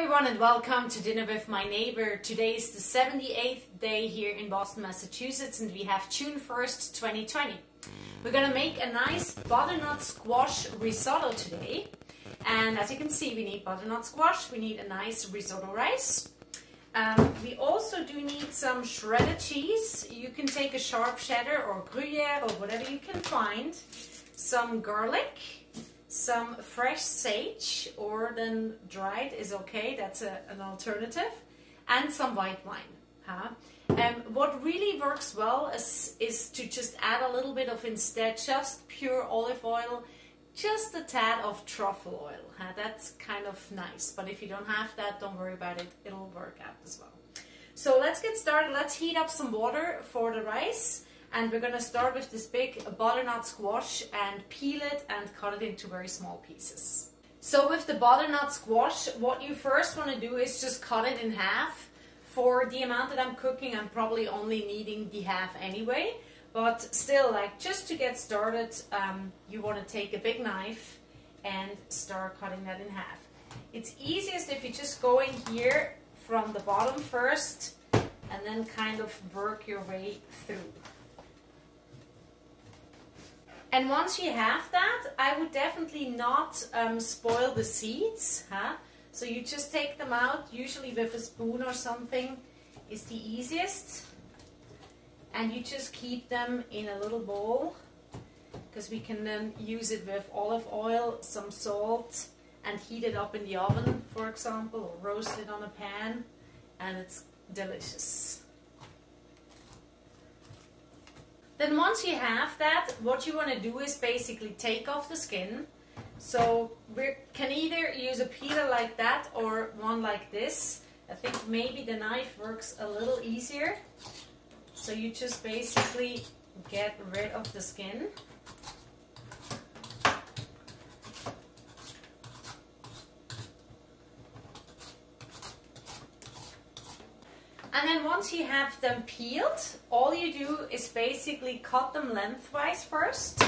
everyone and welcome to Dinner with My Neighbor. Today is the 78th day here in Boston, Massachusetts, and we have June 1st, 2020. We're gonna make a nice butternut squash risotto today. And as you can see, we need butternut squash, we need a nice risotto rice. We also do need some shredded cheese. You can take a sharp cheddar or Gruyere or whatever you can find. Some garlic. Some fresh sage, or then dried is okay, that's an alternative, and some white wine. What really works well is to just add a little bit of, instead, just pure olive oil, just a tad of truffle oil. That's kind of nice, but if you don't have that, don't worry about it, it'll work out as well. So let's get started. Let's heat up some water for the rice. And we're going to start with this big butternut squash and peel it and cut it into very small pieces. So with the butternut squash, what you first want to do is just cut it in half. For the amount that I'm cooking, I'm probably only needing the half anyway. But still, like, just to get started, you want to take a big knife and start cutting that in half. It's easiest if you just go in here from the bottom first and then kind of work your way through. And once you have that, I would definitely not spoil the seeds. So you just take them out, usually with a spoon or something is the easiest. And you just keep them in a little bowl, because we can then use it with olive oil, some salt, and heat it up in the oven, for example, or roast it on a pan, and it's delicious. Then once you have that, what you want to do is basically take off the skin. So we can either use a peeler like that or one like this. I think maybe the knife works a little easier. So you just basically get rid of the skin. And then once you have them peeled, all you do is basically cut them lengthwise first.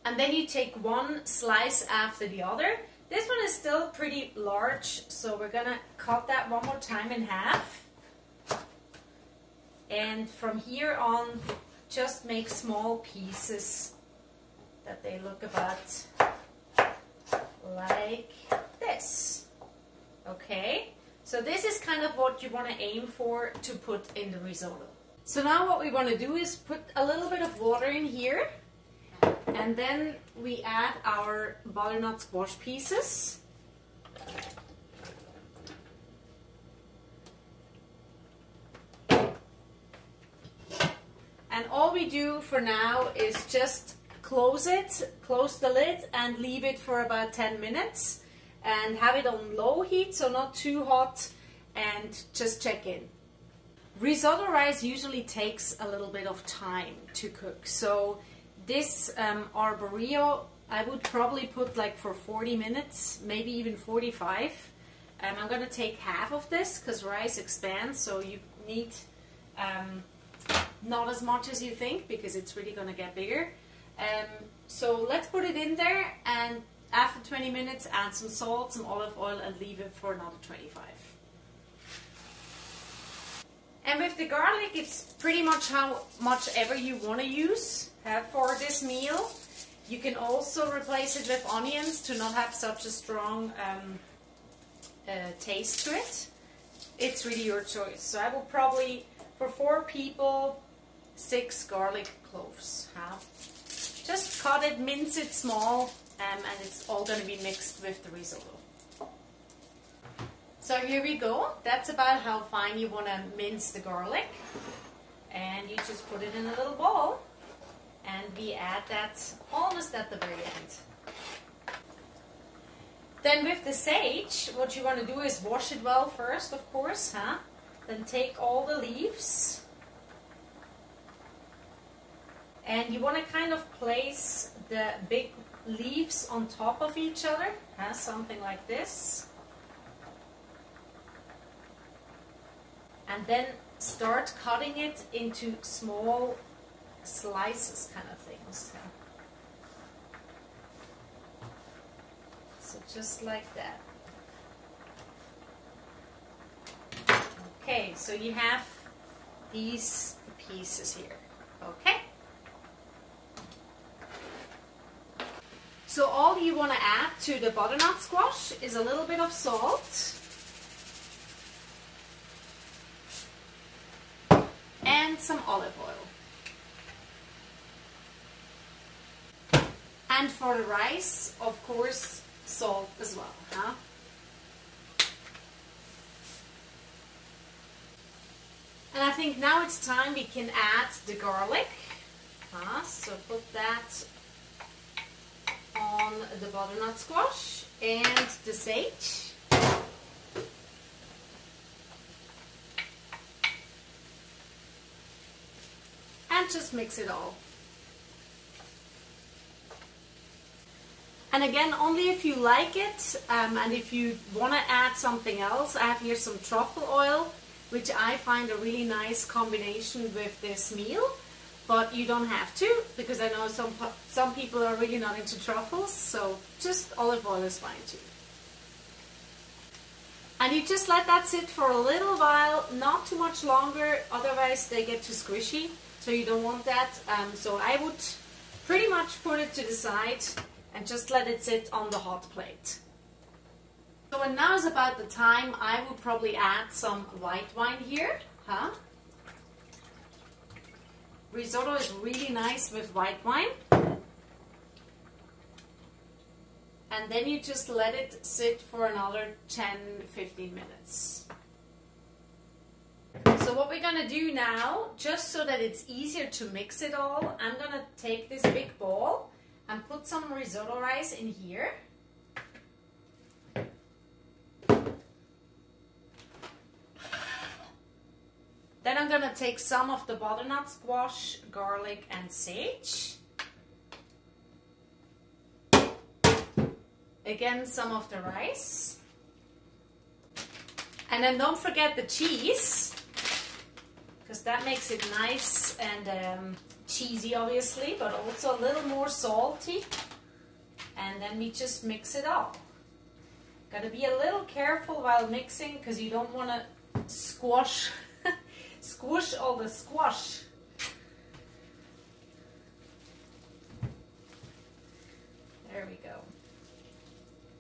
And then you take one slice after the other. This one is still pretty large, so we're gonna cut that one more time in half. And from here on, just make small pieces that they look about like this. Okay, so this is kind of what you want to aim for to put in the risotto. So now what we want to do is put a little bit of water in here, and then we add our butternut squash pieces. And all we do for now is just close the lid and leave it for about 10 minutes and have it on low heat, so not too hot, and just check in. Risotto rice usually takes a little bit of time to cook, so this arborio I would probably put like for 40 minutes, maybe even 45. I'm going to take half of this because rice expands, so you need not as much as you think, because it's really going to get bigger. So let's put it in there, and after 20 minutes add some salt, some olive oil, and leave it for another 25. And with the garlic, it's pretty much how much ever you want to use for this meal. You can also replace it with onions to not have such a strong taste to it. It's really your choice. So I will probably, for 4 people, 6 garlic cloves. Just cut it, mince it small, and it's all going to be mixed with the risotto. So here we go. That's about how fine you want to mince the garlic. And you just put it in a little bowl, and we add that almost at the very end. Then with the sage, what you want to do is wash it well first, of course. Then take all the leaves. And you want to kind of place the big leaves on top of each other, something like this. And then start cutting it into small slices kind of things. So just like that. Okay, so you have these pieces here. Okay. So all you want to add to the butternut squash is a little bit of salt and some olive oil. And for the rice, of course, salt as well, huh? And I think now it's time we can add the garlic. So put that on the butternut squash and the sage. And just mix it all. And again, only if you like it, and if you want to add something else. I have here some truffle oil, which I find a really nice combination with this meal, but you don't have to, because I know some people are really not into truffles, so just olive oil is fine too. And you just let that sit for a little while, not too much longer, otherwise they get too squishy, so you don't want that. So I would pretty much put it to the side and just let it sit on the hot plate. So when now is about the time, I would probably add some white wine here. Risotto is really nice with white wine. And then you just let it sit for another 10-15 minutes. So what we're gonna do now, just so that it's easier to mix it all, I'm gonna take this big bowl and put some risotto rice in here. Then I'm gonna take some of the butternut squash, garlic and sage. Again, some of the rice. And then don't forget the cheese, because that makes it nice and cheesy obviously, but also a little more salty. And then we just mix it all. Gotta be a little careful while mixing, because you don't want to squash all the squash. There we go.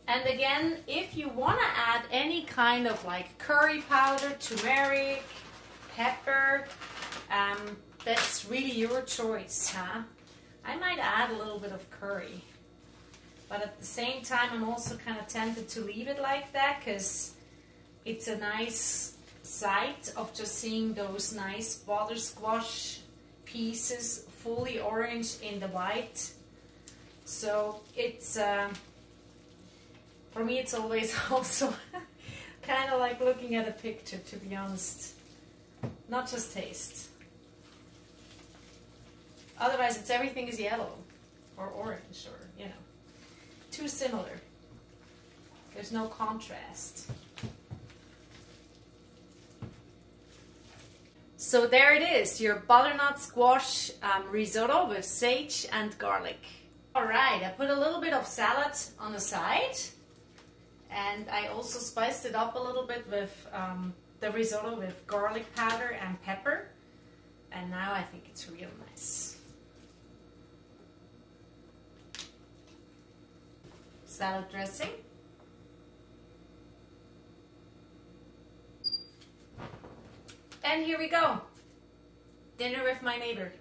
And again, if you want to add any kind of like curry powder, turmeric, pepper, that's really your choice, I might add a little bit of curry. But at the same time, I'm also kind of tempted to leave it like that, because it's a nice sight of just seeing those nice butter squash pieces fully orange in the white. So it's for me, it's always also kind of like looking at a picture, to be honest, not just taste. Otherwise everything is yellow or orange, or you know, too similar. There's no contrast. So there it is, your butternut squash risotto with sage and garlic. Alright, I put a little bit of salad on the side, and I also spiced it up a little bit with the risotto with garlic powder and pepper, and now I think it's real nice. Salad dressing. And here we go. Dinner with my neighbor.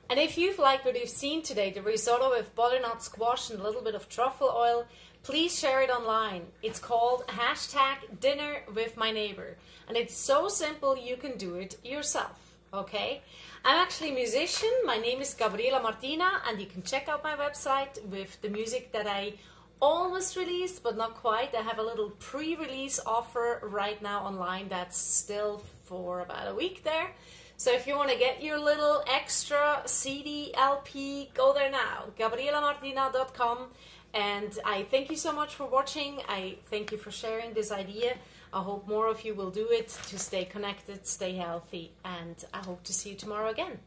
And if you've liked what you've seen today, the risotto with butternut squash and a little bit of truffle oil, please share it online. It's called #dinnerwithmyneighbor. And it's so simple you can do it yourself, okay? I'm actually a musician. My name is Gabriela Martina, and you can check out my website with the music that I almost released, but not quite. I have a little pre-release offer right now online that's still for about a week there. So if you want to get your little extra CD, LP, go there now, gabrielamartina.com. And I thank you so much for watching. I thank you for sharing this idea. I hope more of you will do it to stay connected, stay healthy, and I hope to see you tomorrow again.